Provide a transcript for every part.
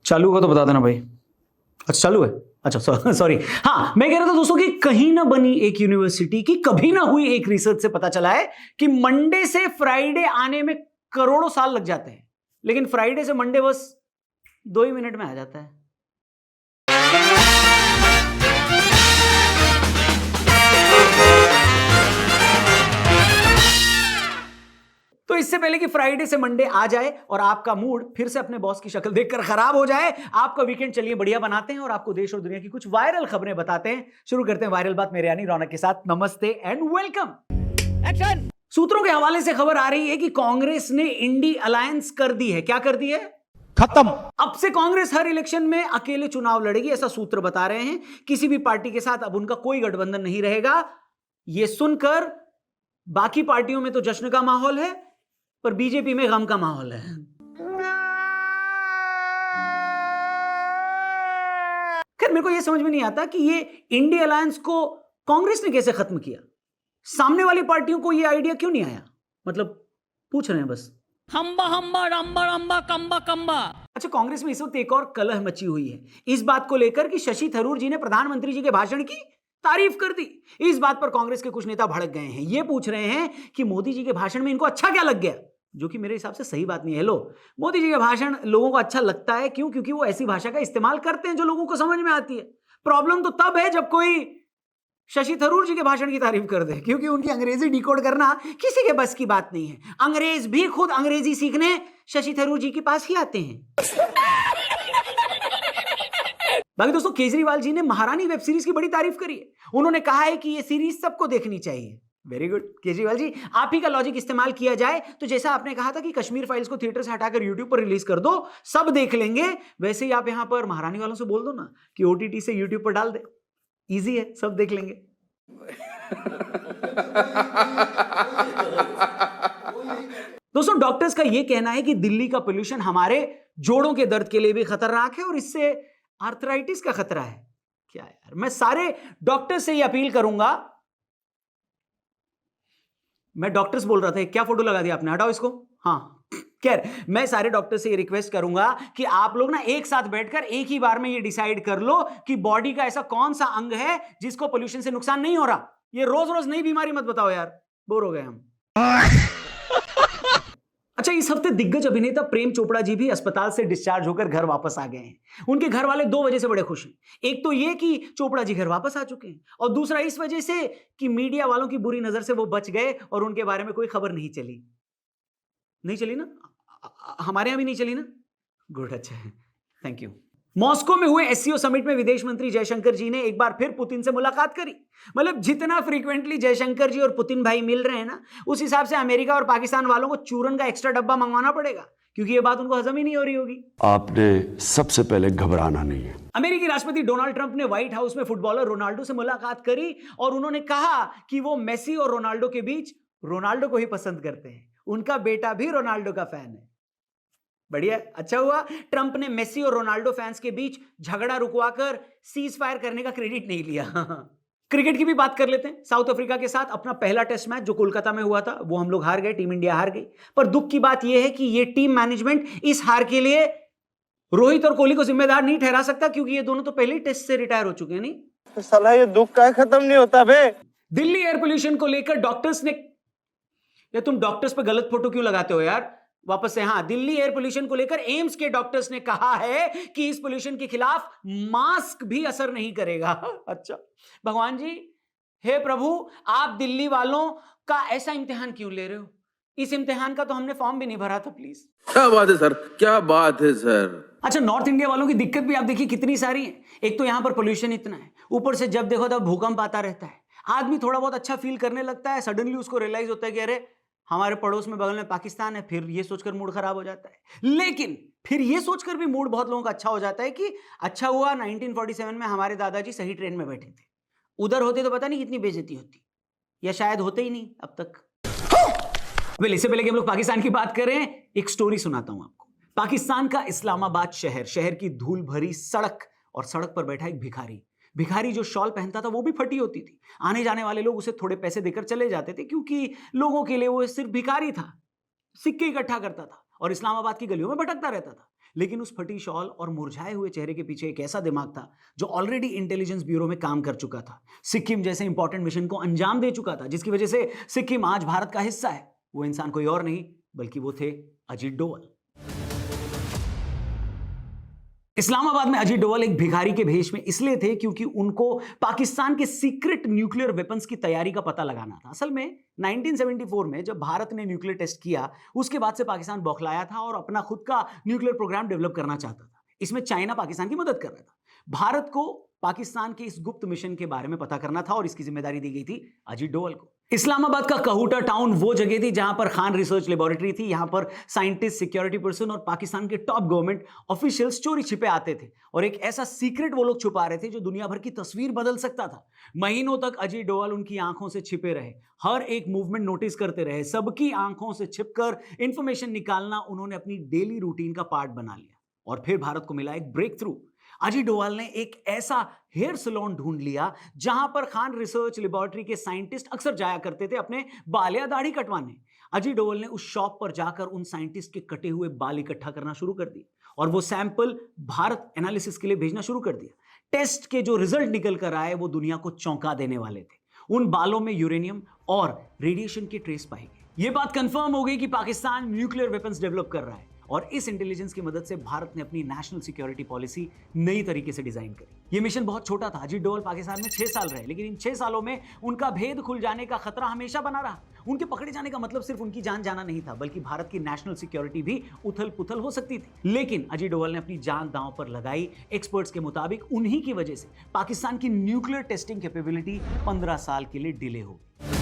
चालू होगा तो बता देना भाई। अच्छा चालू है। अच्छा सॉरी। हाँ, मैं कह रहा था दोस्तों कि कहीं ना बनी एक यूनिवर्सिटी की कभी ना हुई एक रिसर्च से पता चला है कि मंडे से फ्राइडे आने में करोड़ों साल लग जाते हैं, लेकिन फ्राइडे से मंडे बस 2 ही मिनट में आ जाता है। तो इससे पहले कि फ्राइडे से मंडे आ जाए और आपका मूड फिर से अपने बॉस की शक्ल देखकर खराब हो जाए, आपका वीकेंड चलिए बढ़िया बनाते हैं और आपको देश और दुनिया की कुछ वायरल खबरें बताते हैं। शुरू करते हैं वायरल बात मेरे यानी रौनक के साथ। नमस्ते एंड वेलकम। एक्शन। सूत्रों के हवाले से खबर आ रही है कि कांग्रेस ने इंडी अलायंस कर दी है। क्या कर दी है? खत्म। अब से कांग्रेस हर इलेक्शन में अकेले चुनाव लड़ेगी, ऐसा सूत्र बता रहे हैं। किसी भी पार्टी के साथ अब उनका कोई गठबंधन नहीं रहेगा। यह सुनकर बाकी पार्टियों में तो जश्न का माहौल है, पर बीजेपी में गम का माहौल है। खैर, मेरे को यह समझ में नहीं आता कि ये इंडी अलायंस को कांग्रेस ने कैसे खत्म किया। सामने वाली पार्टियों को यह आइडिया क्यों नहीं आया? मतलब पूछ रहे हैं बस। हम्बा हम्बा रंबा रंबा कंबा कंबा। अच्छा, कांग्रेस में इस वक्त एक और कलह मची हुई है इस बात को लेकर कि शशि थरूर जी ने प्रधानमंत्री जी के भाषण की तारीफ कर दी। इस बात पर कांग्रेस के कुछ नेता भड़क गए हैं। ये पूछ रहे हैं कि मोदी जी के भाषण में इनको अच्छा क्या लग गया, जो कि मेरे हिसाब से सही बात नहीं है। लो, मोदी जी का भाषण लोगों को अच्छा लगता है क्यों? क्योंकि वो ऐसी भाषा का इस्तेमाल करते हैं जो लोगों को समझ में आती है। प्रॉब्लम तो तब है जब कोई शशि थरूर जी के भाषण की तारीफ कर दे, क्योंकि उनकी अंग्रेजी डिकोड करना किसी के बस की बात नहीं है। अंग्रेज भी खुद अंग्रेजी सीखने शशि थरूर जी के पास ही आते हैं। बाकी दोस्तों, केजरीवाल जी ने महारानी वेब सीरीज की बड़ी तारीफ करी है। उन्होंने कहा है कि यह सीरीज सबको देखनी चाहिए। वेरी गुड केजरीवाल जी, आप ही का लॉजिक इस्तेमाल किया जाए तो जैसा आपने कहा था कि कश्मीर फाइल्स को थिएटर से हटाकर यूट्यूब पर रिलीज कर दो, सब देख लेंगे, वैसे ही आप यहां पर महारानी वालों से बोल दो ना कि ओटीटी से यूट्यूब पर डाल दे। इजी है, सब देख लेंगे। दोस्तों, डॉक्टर्स का यह कहना है कि दिल्ली का पोल्यूशन हमारे जोड़ों के दर्द के लिए भी खतरनाक है और इससे आर्थराइटिस का खतरा है। क्या यार, मैं सारे डॉक्टर्स से यह अपील करूंगा। मैं डॉक्टर्स बोल रहा था, क्या फोटो लगा दिया आपने, हटाओ इसको। हाँ, खैर, मैं सारे डॉक्टर से ये रिक्वेस्ट करूंगा कि आप लोग ना एक साथ बैठकर एक ही बार में ये डिसाइड कर लो कि बॉडी का ऐसा कौन सा अंग है जिसको पोल्यूशन से नुकसान नहीं हो रहा। ये रोज रोज नई बीमारी मत बताओ यार, बोर हो गए हम। अच्छा, इस हफ्ते दिग्गज अभिनेता प्रेम चोपड़ा जी भी अस्पताल से डिस्चार्ज होकर घर वापस आ गए हैं। उनके घर वाले 2 वजह से बड़े खुश हैं। एक तो ये कि चोपड़ा जी घर वापस आ चुके हैं, और दूसरा इस वजह से कि मीडिया वालों की बुरी नजर से वो बच गए और उनके बारे में कोई खबर नहीं चली ना। हमारे यहां भी नहीं चली ना। गुड, अच्छा है, थैंक यू। मॉस्को में हुए एससीओ समिट में विदेश मंत्री जयशंकर जी ने एक बार फिर पुतिन से मुलाकात करी। मतलब जितना फ्रीक्वेंटली जयशंकर जी और पुतिन भाई मिल रहे हैं ना, उस हिसाब से अमेरिका और पाकिस्तान वालों को चूरन का एक्स्ट्रा डब्बा मंगवाना पड़ेगा, क्योंकि ये बात उनको हजम ही नहीं हो रही होगी। आपने सबसे पहले घबराना नहीं है। अमेरिकी राष्ट्रपति डोनाल्ड ट्रंप ने व्हाइट हाउस में फुटबॉलर रोनाल्डो से मुलाकात करी और उन्होंने कहा कि वो मेसी और रोनाल्डो के बीच रोनाल्डो को ही पसंद करते हैं। उनका बेटा भी रोनाल्डो का फैन है। बढ़िया, अच्छा हुआ ट्रंप ने मेसी और रोनाल्डो फैंस के बीच झगड़ा रुकवाकर सीज फायर करने का क्रेडिट नहीं लिया। क्रिकेट की भी बात कर लेते हैं। साउथ अफ्रीका के साथ अपना पहला टेस्ट मैच जो कोलकाता में हुआ था, वो हम लोग हार गए, टीम इंडिया हार गई। पर दुख की बात यह है कि यह टीम मैनेजमेंट इस हार के लिए रोहित और कोहली को जिम्मेदार नहीं ठहरा सकता, क्योंकि ये दोनों तो पहले ही टेस्ट से रिटायर हो चुके हैं। नहीं साला, ये दुख का खत्म नहीं होता बे। दिल्ली एयर पोल्यूशन को लेकर डॉक्टर्स ने, या तुम डॉक्टर्स पे गलत फोटो क्यों लगाते हो यार? वापस से, हाँ, दिल्ली एयर पोल्यूशन को लेकर एम्स के डॉक्टर्स ने कहा है कि इस पोल्यूशन के खिलाफ मास्क भी असर नहीं करेगा। अच्छा भगवान जी, हे प्रभु, आप दिल्ली वालों का ऐसा इम्तिहान क्यों ले रहे हो? इस इम्तिहान का तो हमने फॉर्म भी नहीं भरा था, प्लीज। क्या बात है सर, क्या बात है सर। अच्छा, नॉर्थ इंडिया वालों की दिक्कत भी आप देखिए कितनी सारी है। एक तो यहां पर पोल्यूशन इतना है, ऊपर से जब देखो तब भूकंप आता रहता है। आदमी थोड़ा बहुत अच्छा फील करने लगता है, सडनली उसको रियलाइज होता है कि अरे हमारे पड़ोस में बगल में पाकिस्तान है, फिर ये सोचकर मूड खराब हो जाता है। लेकिन फिर ये सोचकर भी मूड बहुत लोगों का अच्छा हो जाता है कि अच्छा हुआ 1947 में हमारे दादाजी सही ट्रेन में बैठे थे, उधर होते तो पता नहीं कितनी बेइज्जती होती, या शायद होते ही नहीं अब तक। वेल, इससे पहले कि हम लोग पाकिस्तान की बात करें, एक स्टोरी सुनाता हूं आपको। पाकिस्तान का इस्लामाबाद शहर की धूल भरी सड़क, और सड़क पर बैठा एक भिखारी जो शॉल पहनता था वो भी फटी होती थी। आने जाने वाले लोग उसे थोड़े पैसे देकर चले जाते थे, क्योंकि लोगों के लिए वो सिर्फ भिखारी था, सिक्के इकट्ठा करता था और इस्लामाबाद की गलियों में भटकता रहता था। लेकिन उस फटी शॉल और मुरझाए हुए चेहरे के पीछे एक ऐसा दिमाग था जो ऑलरेडी इंटेलिजेंस ब्यूरो में काम कर चुका था, सिक्किम जैसे इंपॉर्टेंट मिशन को अंजाम दे चुका था, जिसकी वजह से सिक्किम आज भारत का हिस्सा है। वो इंसान कोई और नहीं बल्कि वो थे अजीत डोवल। इस्लामाबाद में अजीत डोवल एक भिखारी के भेष में इसलिए थे क्योंकि उनको पाकिस्तान के सीक्रेट न्यूक्लियर वेपन्स की तैयारी का पता लगाना था। असल में 1974 में जब भारत ने न्यूक्लियर टेस्ट किया, उसके बाद से पाकिस्तान बौखलाया था और अपना खुद का न्यूक्लियर प्रोग्राम डेवलप करना चाहता था। इसमें चाइना पाकिस्तान की मदद कर रहा था। भारत को पाकिस्तान के इस गुप्त मिशन के बारे में पता करना था और इसकी जिम्मेदारी दी गई थी अजीत डोवल को। इस्लामाबाद का कहूटा टाउन वो जगह थी जहां पर खान रिसर्च लेबोरेटरी थी। यहां पर साइंटिस्ट, सिक्योरिटी पर्सन और पाकिस्तान के टॉप गवर्नमेंट ऑफिशियल्स चोरी छिपे आते थे और एक ऐसा सीक्रेट वो लोग छुपा रहे थे जो दुनिया भर की तस्वीर बदल सकता था। महीनों तक अजीत डोवल उनकी आंखों से छिपे रहे, हर एक मूवमेंट नोटिस करते रहे, सबकी आंखों से छिपकर इंफॉर्मेशन निकालना उन्होंने अपनी डेली रूटीन का पार्ट बना लिया। और फिर भारत को मिला एक ब्रेक थ्रू। अजीत डोवल ने एक ऐसा हेयर सैलून ढूंढ लिया जहां पर खान रिसर्च लेबोरेटरी के साइंटिस्ट अक्सर जाया करते थे अपने बाल या दाढ़ी कटवाने। अजीत डोवल ने उस शॉप पर जाकर उन साइंटिस्ट के कटे हुए बाल इकट्ठा करना शुरू कर दिया और वो सैंपल भारत एनालिसिस के लिए भेजना शुरू कर दिया। टेस्ट के जो रिजल्ट निकल कर आए वो दुनिया को चौंका देने वाले थे। उन बालों में यूरेनियम और रेडिएशन की ट्रेस पाई गई। ये बात कंफर्म हो गई कि पाकिस्तान न्यूक्लियर वेपन्स डेवलप कर रहा है और इस इंटेलिजेंस की मदद से भारत ने अपनी नेशनल सिक्योरिटी पॉलिसी नई तरीके से डिजाइन करी। ये मिशन बहुत छोटा था। अजीत डोवल पाकिस्तान में 6 साल रहे, लेकिन इन 6 सालों में उनका भेद खुल जाने का खतरा हमेशा बना रहा। उनके पकड़े जाने का मतलब सिर्फ उनकी जान जाना नहीं था, बल्कि भारत की नेशनल सिक्योरिटी भी उथल पुथल हो सकती थी। लेकिन अजीत डोवल ने अपनी जान दांव पर लगाई। एक्सपर्ट्स के मुताबिक उन्हीं की वजह से पाकिस्तान की न्यूक्लियर टेस्टिंग कैपेबिलिटी 15 साल के लिए डिले हो गई।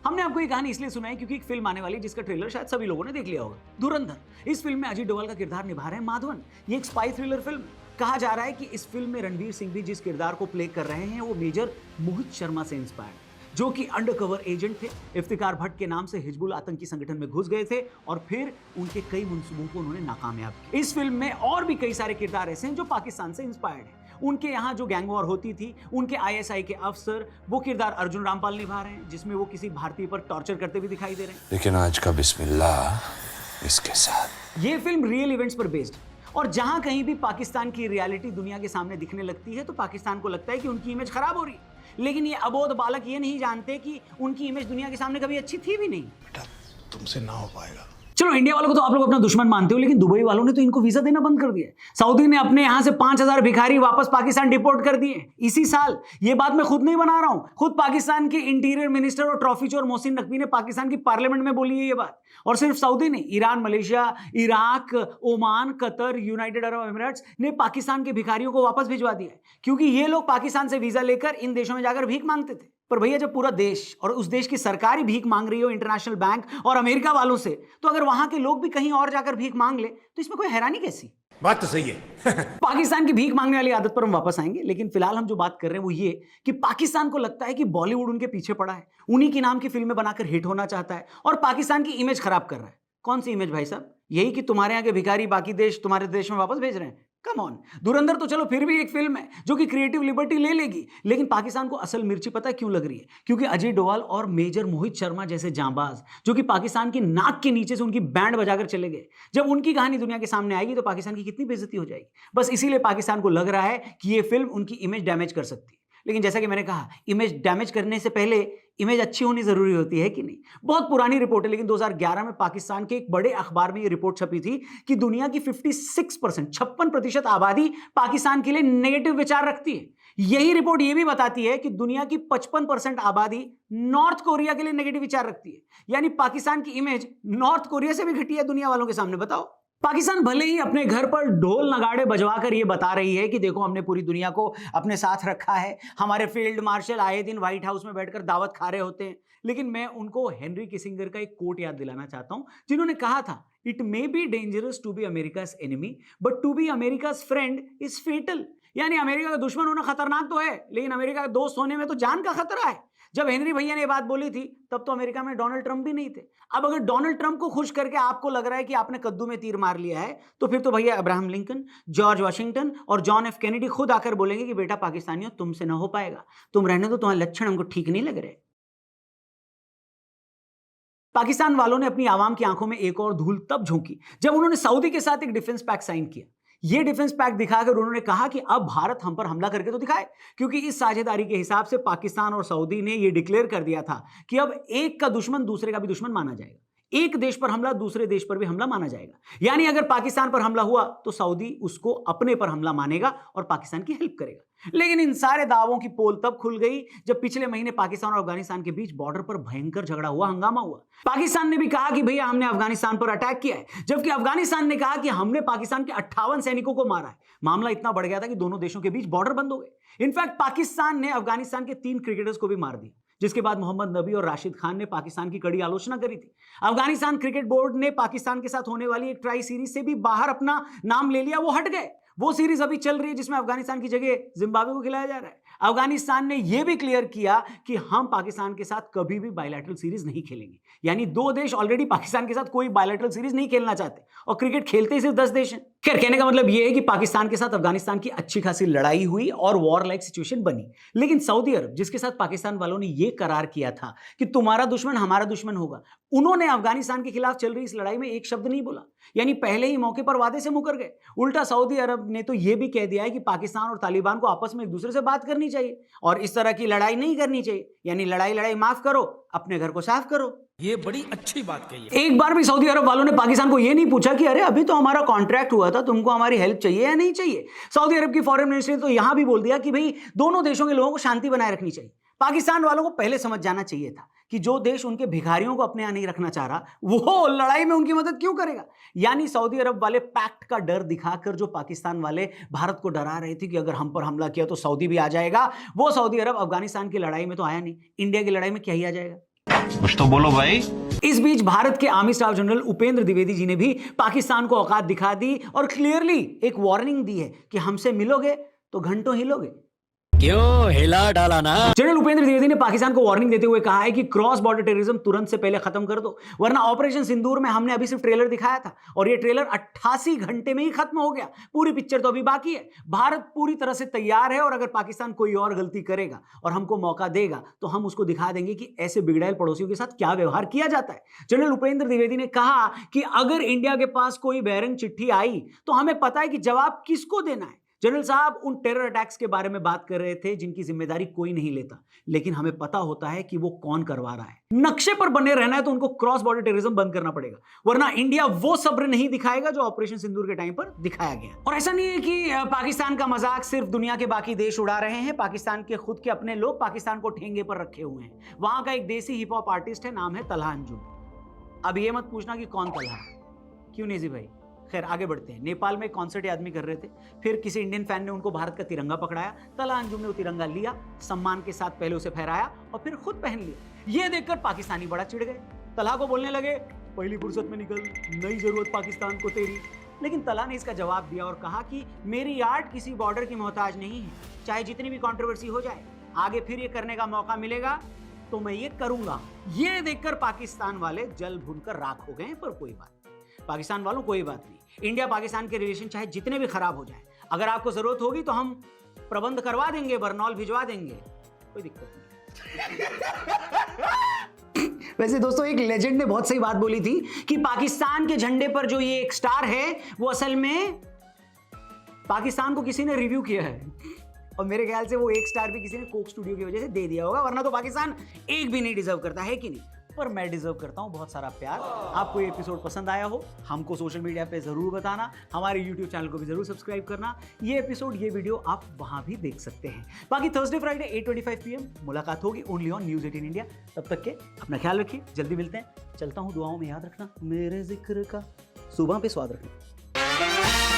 हमने आपको ये कहानी इसलिए सुनाई क्योंकि एक फिल्म आने वाली जिसका ट्रेलर शायद सभी लोगों ने देख लिया होगा, धुरंधर। इस फिल्म में अजीत डोवल का किरदार निभा रहे हैं माधवन। ये एक स्पाई थ्रिलर फिल्म। कहा जा रहा है कि इस फिल्म में रणवीर सिंह भी जिस किरदार को प्ले कर रहे हैं वो मेजर मोहित शर्मा से इंस्पायर्ड, जो कि अंडरकवर एजेंट थे। इफ्तिकार भट्ट के नाम से हिजबुल आतंकी संगठन में घुस गए थे और फिर उनके कई मंसूबों को उन्होंने नाकामयाब किया। इस फिल्म में और भी कई सारे किरदार ऐसे हैं जो पाकिस्तान से इंस्पायर्ड हैं। उनके यहाँ जो गैंग वॉर होती थी, उनके आईएसआई के अफसर, वो किरदार अर्जुन रामपाल निभा रहे हैं, जिसमें वो किसी भारतीय पर टॉर्चर करते हुए दिखाई दे रहे हैं। लेकिन आज का बिस्मिल्लाह इसके साथ। ये फिल्म रियल इवेंट्स पर बेस्ड और जहां कहीं भी पाकिस्तान की रियलिटी दुनिया के सामने दिखने लगती है तो पाकिस्तान को लगता है कि उनकी इमेज खराब हो रही है। लेकिन ये अबोध बालक ये नहीं जानते कि उनकी इमेज दुनिया के सामने कभी अच्छी थी भी नहीं। बेटा तुमसे ना हो पाएगा। चलो, इंडिया वालों को तो आप लोग अपना दुश्मन मानते हो, लेकिन दुबई वालों ने तो इनको वीजा देना बंद कर दिया है। सऊदी ने अपने यहां से 5000 भिखारी वापस पाकिस्तान डिपोर्ट कर दिए इसी साल। ये बात मैं खुद नहीं बना रहा हूं, खुद पाकिस्तान के इंटीरियर मिनिस्टर और ट्रॉफी चोर मोहसिन नकवी ने पाकिस्तान की पार्लियामेंट में बोली है ये बात। और सिर्फ सऊदी ने, Iran, Malaysia, Iraq, Oman, Qatar, United Arab Emirates ने पाकिस्तान के भिखारियों को वापस भिजवा दिया है, क्योंकि ये लोग पाकिस्तान से वीजा लेकर इन देशों में जाकर भीख मांगते थे। पर भैया, जब पूरा देश और उस देश की सरकार ही भीख मांग रही हो इंटरनेशनल बैंक और अमेरिका वालों से, तो अगर वहां के लोग भी कहीं और जाकर भीख मांग ले तो इसमें कोई हैरानी कैसी? बात तो सही है। पाकिस्तान की भीख मांगने वाली आदत पर हम वापस आएंगे, लेकिन फिलहाल हम जो बात कर रहे हैं वो ये कि पाकिस्तान को लगता है कि बॉलीवुड उनके पीछे पड़ा है, उन्हीं के नाम की फिल्में बनाकर हिट होना चाहता है और पाकिस्तान की इमेज खराब कर रहा है। कौन सी इमेज भाई साहब? यही कि तुम्हारे यहाँ के भिखारी बाकी देश तुम्हारे देश में वापस भेज रहे हैं। Come on. धुरंधर तो चलो फिर भी एक फिल्म है जो कि क्रिएटिव लिबर्टी ले लेगी, लेकिन पाकिस्तान को असल मिर्ची पता है क्यों लग रही है? क्योंकि अजीत डोवल और मेजर मोहित शर्मा जैसे जांबाज जो कि पाकिस्तान की नाक के नीचे से उनकी बैंड बजाकर चले गए, जब उनकी कहानी दुनिया के सामने आएगी तो पाकिस्तान की कितनी बेइज्जती हो जाएगी। बस इसीलिए पाकिस्तान को लग रहा है कि ये फिल्म उनकी इमेज डैमेज कर सकती है। लेकिन जैसा कि मैंने कहा, इमेज डैमेज करने से पहले इमेज अच्छी होनी जरूरी होती है कि नहीं? बहुत पुरानी रिपोर्ट है, लेकिन 2011 में पाकिस्तान के एक बड़े अखबार में ये रिपोर्ट छपी थी कि दुनिया की 56% आबादी पाकिस्तान के लिए नेगेटिव विचार रखती है। यही रिपोर्ट ये भी बताती है कि दुनिया की 55% आबादी नॉर्थ कोरिया के लिए नेगेटिव विचार रखती है। यानी पाकिस्तान की इमेज नॉर्थ कोरिया से भी घटिया है दुनिया वालों के सामने। बताओ, पाकिस्तान भले ही अपने घर पर ढोल नगाड़े बजवाकर ये बता रही है कि देखो हमने पूरी दुनिया को अपने साथ रखा है, हमारे फील्ड मार्शल आए दिन व्हाइट हाउस में बैठकर दावत खा रहे होते हैं, लेकिन मैं उनको हेनरी किसिंगर का एक कोट याद दिलाना चाहता हूं, जिन्होंने कहा था, it may be dangerous to be America's enemy but to be America's friend is fatal. यानी अमेरिका का दुश्मन होना खतरनाक तो है, लेकिन अमेरिका का दोस्त होने में तो जान का खतरा है। जब हेनरी भैया ने ये बात बोली थी तब तो अमेरिका में डोनाल्ड ट्रंप भी नहीं थे। अब अगर डोनाल्ड ट्रंप को खुश करके आपको लग रहा है कि आपने कद्दू में तीर मार लिया है, तो फिर तो भैया अब्राहम लिंकन, जॉर्ज वाशिंगटन और जॉन एफ कैनेडी खुद आकर बोलेंगे कि बेटा पाकिस्तानियों तुमसे ना हो पाएगा, तुम रहने दो, तुम्हारे लक्षण हमको ठीक नहीं लग रहे। पाकिस्तान वालों ने अपनी आवाम की आंखों में एक और धूल तब झोंकी जब उन्होंने सऊदी के साथ एक डिफेंस पैक्ट साइन किया। यह डिफेंस पैक्ट दिखाकर उन्होंने कहा कि अब भारत हम पर हमला करके तो दिखाए, क्योंकि इस साझेदारी के हिसाब से पाकिस्तान और सऊदी ने यह डिक्लेयर कर दिया था कि अब एक का दुश्मन दूसरे का भी दुश्मन माना जाएगा। एक देश पर हमला दूसरे देश पर भी हमला माना जाएगा। यानी अगर पाकिस्तान पर हमला हुआ तो सऊदी उसको अपने पर हमला मानेगा और पाकिस्तान की हेल्प करेगा। लेकिन इन सारे दावों की पोल तब खुल गई जब पिछले महीने पाकिस्तान और अफगानिस्तान के बीच बॉर्डर पर भयंकर झगड़ा हुआ, हंगामा हुआ। पाकिस्तान ने भी कहा कि भैया हमने अफगानिस्तान पर अटैक किया है, जबकि अफगानिस्तान ने कहा कि हमने पाकिस्तान के 58 सैनिकों को मारा है। मामला इतना बढ़ गया था कि दोनों देशों के बीच बॉर्डर बंद हो गए। इनफैक्ट पाकिस्तान ने अफगानिस्तान के 3 क्रिकेटर्स को भी मार दिया, जिसके बाद मोहम्मद नबी और राशिद खान ने पाकिस्तान की कड़ी आलोचना करी थी। अफगानिस्तान क्रिकेट बोर्ड ने पाकिस्तान के साथ होने वाली एक ट्राई सीरीज से भी बाहर अपना नाम ले लिया, वो हट गए। वो सीरीज अभी चल रही है जिसमें अफगानिस्तान की जगह जिम्बाब्वे को खिलाया जा रहा है। अफगानिस्तान ने यह भी क्लियर किया कि हम पाकिस्तान के साथ कभी भी बायलैटरल सीरीज नहीं खेलेंगे। यानी 2 देश ऑलरेडी पाकिस्तान के साथ कोई बायलैटरल सीरीज नहीं खेलना चाहते और क्रिकेट खेलते ही सिर्फ 10 देश हैं। खैर, कहने का मतलब यह है कि पाकिस्तान के साथ अफगानिस्तान की अच्छी खासी लड़ाई हुई और वॉर लाइक सिचुएशन बनी। लेकिन सऊदी अरब, जिसके साथ पाकिस्तान वालों ने यह करार किया था कि तुम्हारा दुश्मन हमारा दुश्मन होगा, उन्होंने अफगानिस्तान के खिलाफ चल रही इस लड़ाई में एक शब्द नहीं बोला। यानी पहले ही मौके पर वादे से मुकर गए। उल्टा सऊदी अरब ने तो यह भी कह दिया है कि पाकिस्तान और तालिबान को आपस में एक दूसरे से बात करनी चाहिए और इस तरह की लड़ाई नहीं करनी चाहिए। यानी लड़ाई माफ करो, अपने घर को साफ करो। ये बड़ी अच्छी बात कही है। एक बार भी सऊदी अरब वालों ने पाकिस्तान को यह नहीं पूछा कि अरे अभी तो हमारा कॉन्ट्रैक्ट हुआ था, तुमको हमारी हेल्प चाहिए या नहीं चाहिए। सऊदी अरब की फॉरेन मिनिस्ट्री ने तो यहां भी बोल दिया कि भाई दोनों देशों के लोगों को शांति बनाए रखनी चाहिए। पाकिस्तान वालों को पहले समझ जाना चाहिए था कि जो देश उनके भिखारियों को अपने यहां नहीं रखना चाह रहा, वो लड़ाई में उनकी मदद क्यों करेगा। यानी सऊदी अरब वाले पैक्ट का डर दिखाकर जो पाकिस्तान वाले भारत को डरा रहे थे कि अगर हम पर हमला किया तो सऊदी भी आ जाएगा, वो सऊदी अरब अफगानिस्तान की लड़ाई में तो आया नहीं, इंडिया की लड़ाई में क्या ही आ जाएगा। कुछ तो बोलो भाई। इस बीच भारत के army staff general Upendra Dwivedi ji ने भी पाकिस्तान को औकात दिखा दी और क्लियरली एक वार्निंग दी है कि हमसे मिलोगे तो घंटों हिलोगे। क्यों हिला डाला ना। जनरल उपेंद्र द्विवेदी ने पाकिस्तान को वार्निंग देते हुए कहा है कि क्रॉस बॉर्डर टेररिज्म तुरंत से पहले खत्म कर दो, वरना ऑपरेशन सिंदूर में हमने अभी सिर्फ ट्रेलर दिखाया था और ये ट्रेलर 88 घंटे में ही खत्म हो गया। पूरी पिक्चर तो अभी बाकी है। भारत पूरी तरह से तैयार है और अगर पाकिस्तान कोई और गलती करेगा और हमको मौका देगा तो हम उसको दिखा देंगे कि ऐसे बिगड़ैल पड़ोसियों के साथ क्या व्यवहार किया जाता है। जनरल उपेंद्र द्विवेदी ने कहा कि अगर इंडिया के पास कोई बैरंग चिट्ठी आई तो हमें पता है कि जवाब किसको देना है। जनरल साहब उन टेरर अटैक्स के बारे में बात कर रहे थे जिनकी जिम्मेदारी कोई नहीं लेता, लेकिन हमें पता होता है कि वो कौन करवा रहा है। नक्शे पर बने रहना है तो उनको क्रॉस बॉर्डर टेररिज्म बंद करना पड़ेगा, वरना इंडिया वो सब्र नहीं दिखाएगा जो ऑपरेशन सिंदूर के टाइम पर दिखाया गया। और ऐसा नहीं है कि पाकिस्तान का मजाक सिर्फ दुनिया के बाकी देश उड़ा रहे हैं। पाकिस्तान के खुद के अपने लोग पाकिस्तान को ठेंगे पर रखे हुए हैं। वहां का एक देसी हिप हॉप आर्टिस्ट है, नाम है तलहा अंजुम। अब ये मत पूछना कि कौन तलहा, क्यों नहीं जी भाई। खैर आगे बढ़ते हैं। नेपाल में कॉन्सर्ट आदमी कर रहे थे, फिर किसी इंडियन फैन ने उनको भारत का तिरंगा पकड़ाया। तलहा अंजुम ने वो तिरंगा लिया, सम्मान के साथ पहले उसे फहराया और फिर खुद पहन लिया। ये देखकर पाकिस्तानी बड़ा चिढ़ गए। तलहा को बोलने लगे, पहली फुर्सत में निकल, नई जरूरत पाकिस्तान को तेरी। लेकिन तलहा ने इसका जवाब दिया और कहा कि मेरी आर्ट किसी बॉर्डर की मोहताज नहीं है, चाहे जितनी भी कंट्रोवर्सी हो जाए, आगे फिर ये करने का मौका मिलेगा तो मैं ये करूंगा। ये देखकर पाकिस्तान वाले जल भूनकर राख हो गए। पर कोई बात, पाकिस्तान वालों कोई बात नहीं। इंडिया पाकिस्तान के रिलेशन चाहे जितने भी खराब हो जाए, अगर आपको जरूरत होगी तो हम प्रबंध करवा देंगे, बरनौल भिजवा देंगे, कोई दिक्कत नहीं। वैसे दोस्तों एक लेजेंड ने बहुत सही बात बोली थी कि पाकिस्तान के झंडे पर जो ये एक स्टार है वो असल में पाकिस्तान को किसी ने रिव्यू किया है और मेरे ख्याल से वो एक स्टार भी किसी ने कोक स्टूडियो की वजह से दे दिया होगा, वरना तो पाकिस्तान एक भी नहीं डिजर्व करता है कि नहीं। पर मैं डिजर्व करता हूं बहुत सारा प्यार। आपको ये एपिसोड पसंद आया हो, हमको सोशल मीडिया पे जरूर बताना, हमारे यूट्यूब चैनल को भी जरूर सब्सक्राइब करना। ये एपिसोड, ये वीडियो आप वहां भी देख सकते हैं। बाकी थर्सडे फ्राइडे 8:25 PM मुलाकात होगी ओनली ऑन न्यूज़ 18 इंडिया। तब तक के अपना ख्याल रखिए, जल्दी मिलते हैं। चलता हूं, दुआओं में याद रखना मेरे जिक्र का, सुबह पे स्वाद रखना।